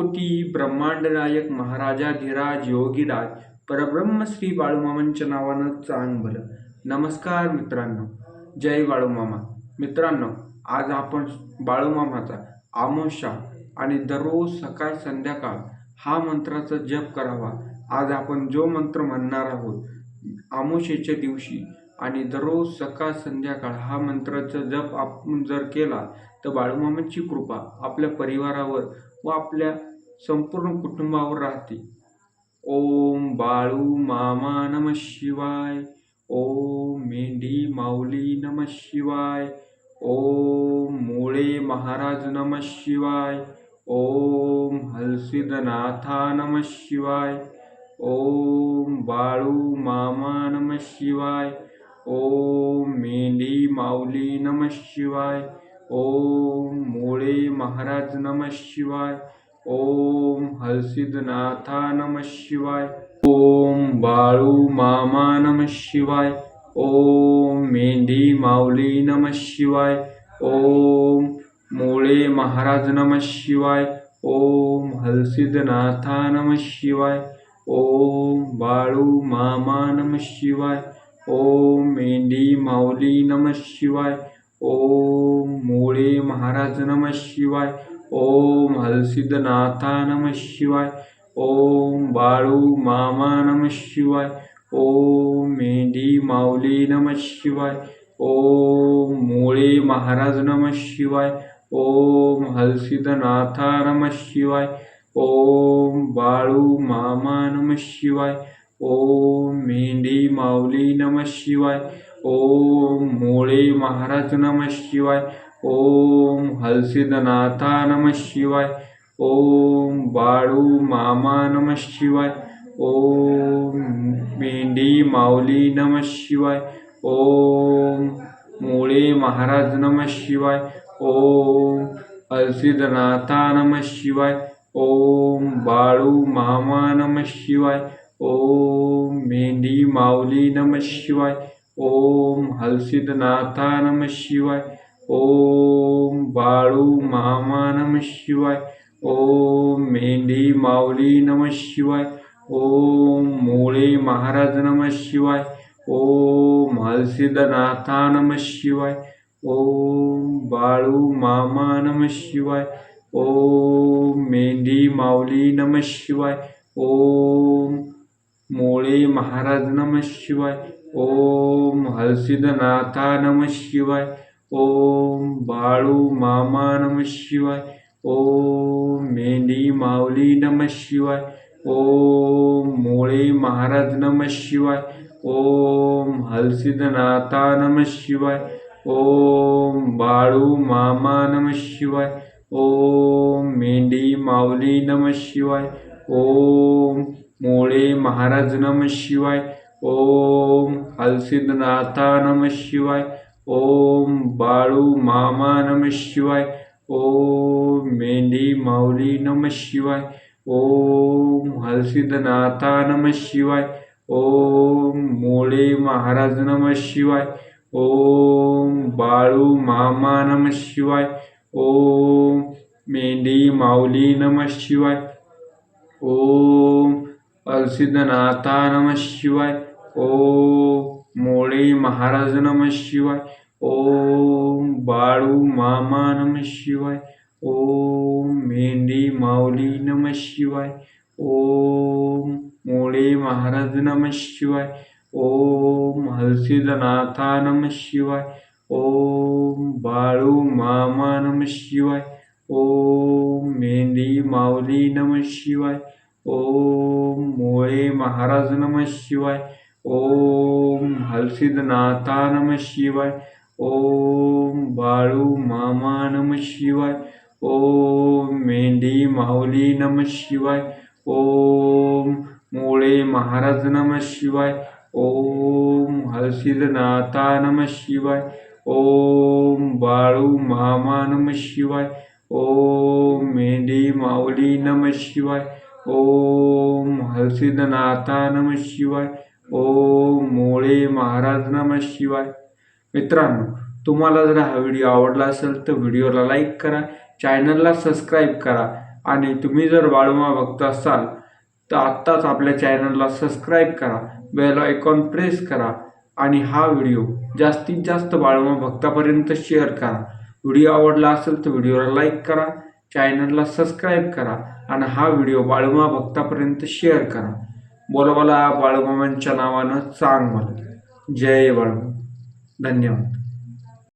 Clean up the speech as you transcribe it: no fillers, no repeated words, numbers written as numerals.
कोटी ब्रह्मांड नायक महाराजाधिराज योगीराज परब्रह्म श्री बाळूमामांच्या नावानं चांग भलं. नमस्कार मित्रांनो, जय बाळूमामा. मित्रांनो, आज आपण बाळूमामाचा आमोशा आणि दररोज सकाळ संध्याकाळ हा मंत्राचा जप करावा. आज आपण जो मंत्र म्हणणार आहोत आमोशेच्या दिवशी आणि दररोज सकाळ संध्याकाळ हा मंत्राचा जप आपण जर केला तर बाळूमामांची कृपा आपल्या परिवारावर व आपल्या संपूर्ण कुटुंबावर राहते. ओम बाळू मामा नमः शिवाय. ओम मेंढी माऊली नमः शिवाय. ओम मोळे महाराज नमः शिवाय. ओम हलसिद्धनाथा नमः शिवाय. ओम बाळू मामा नमः शिवाय. ओम मेंढी माऊली नमः शिवाय. ओम मोळे महाराज नमः शिवाय. ओम हलसिद्धनाथा नमः शिवाय. ओम बाळू मामा नमः शिवाय. ओम मेंढी माऊली नमः शिवाय. ओम मोळे महाराज नमः शिवाय. ओम हलसिद्धनाथा नमः शिवाय. ओम बाळू मामा नमः शिवाय. ओम मेंढी माऊली नमः शिवाय. ओम मोळे महाराज नमः शिवाय. ओम हलसिद्धनाथा नमः शिवाय. ओम बाळू मामा नमः शिवाय. ओम मेंढी माऊली नमः शिवाय. ओम मोळे महाराज नमः शिवाय. ओम हलसिद्धनाथा नमः शिवाय. ओम बाळू मामा नमः शिवाय. ओम मेंढी माऊली नमः शिवाय. ओम मोळे महाराज नमः शिवाय. ओम हलसिद्धनाथा नमः शिवाय. ओम बाळू मामा नमः शिवाय. ओम मेंढी माऊली नमः शिवाय. ओम मोळे महाराज नमः शिवाय. ओम हलसिद्धनाथा नमः शिवाय. ओम बाळू मामा नमः शिवाय. ओम मेंढी माऊली नमः शिवाय. ओम हलसिद्धनाथा नमः शिवाय. ओम बाळू मामा नमः शिवाय. ओम मेंढी माऊली नमः शिवाय. ओम मोळे महाराज नमः शिवाय. ओम हलसिद्धनाथा नमः शिवाय. ओम बाळू मामा नमः शिवाय. ओम मेंढी माऊली नमः शिवाय. ओम मोळे महाराज नमः शिवाय. ओम हलसिद्धनाथा नमः शिवाय. ओम बाळू मामा नमः शिवाय. ओम मेंढी माऊली नमः शिवाय. ओम मोळे महाराज नमः शिवाय. ओम हलसिद्धनाथा नमः शिवाय. ओम बाळू मामा नमः शिवाय. ओम मेंढी माऊली नमः शिवाय. ओम मोळे महाराज नमः शिवाय. ओम हलसिद्धनाथा नमः शिवाय. ओम बाळू मामा नमः शिवाय. ओम मेंढी माऊली नमः शिवाय. ओम हलसिद्धनाथा नमः शिवाय. ओम मोळे महाराज नमः शिवाय. ओम बाळू मामा नमः शिवाय. ओम मेंढी माऊली नमः शिवाय. ओम हलसिद्धनाथा नमः शिवाय. ओम मोळे महाराज नमः शिवाय. ओम बाळू मामा नमः शिवाय. ओम मेंढी माऊली नमः शिवाय. ओम मोळे महाराज नमः शिवाय. ओम हलसिद्धनाथा नमः शिवाय. ओम बाळू मामा नमः शिवाय. ओम मेंढी माऊली नमः शिवाय. ओम मोळे महाराज नमः शिवाय. ओम हलसिद्धनाथा नमः शिवाय. ओम बाळू मामा नमः शिवाय. ओम मेंढी माऊली नमः शिवाय. ओम मोळे महाराज नमः शिवाय. ओम हलसिद्धनाथा नमः शिवाय. ओम बाळू मामा नमः शिवाय. ओम मेंढी माऊली नमः शिवाय. ओम हलसिद्धनाथा नमः शिवाय. ओम मोळे महाराज नमः शिवाय. मित्रांनो, तुम्हाला जर हा व्हिडिओ आवडला असेल तर व्हिडिओला लाईक करा, चॅनलला सबस्क्राईब करा आणि तुम्ही जर बाळूमामा भक्त असाल तर आत्ताच आपल्या चॅनलला सबस्क्राईब करा, बेल आयकॉन प्रेस करा आणि हा व्हिडिओ जास्तीत जास्त बाळूमामा भक्तापर्यंत शेअर करा. व्हिडिओ आवडला असेल तर व्हिडिओला लाईक करा, चॅनलला सबस्क्राईब करा आणि हा व्हिडिओ बाळूमामा भक्तापर्यंत शेअर करा. बोला बाळूमामांच्या नावानं चांग भलं. जय बाळूमामा. धन्यवाद.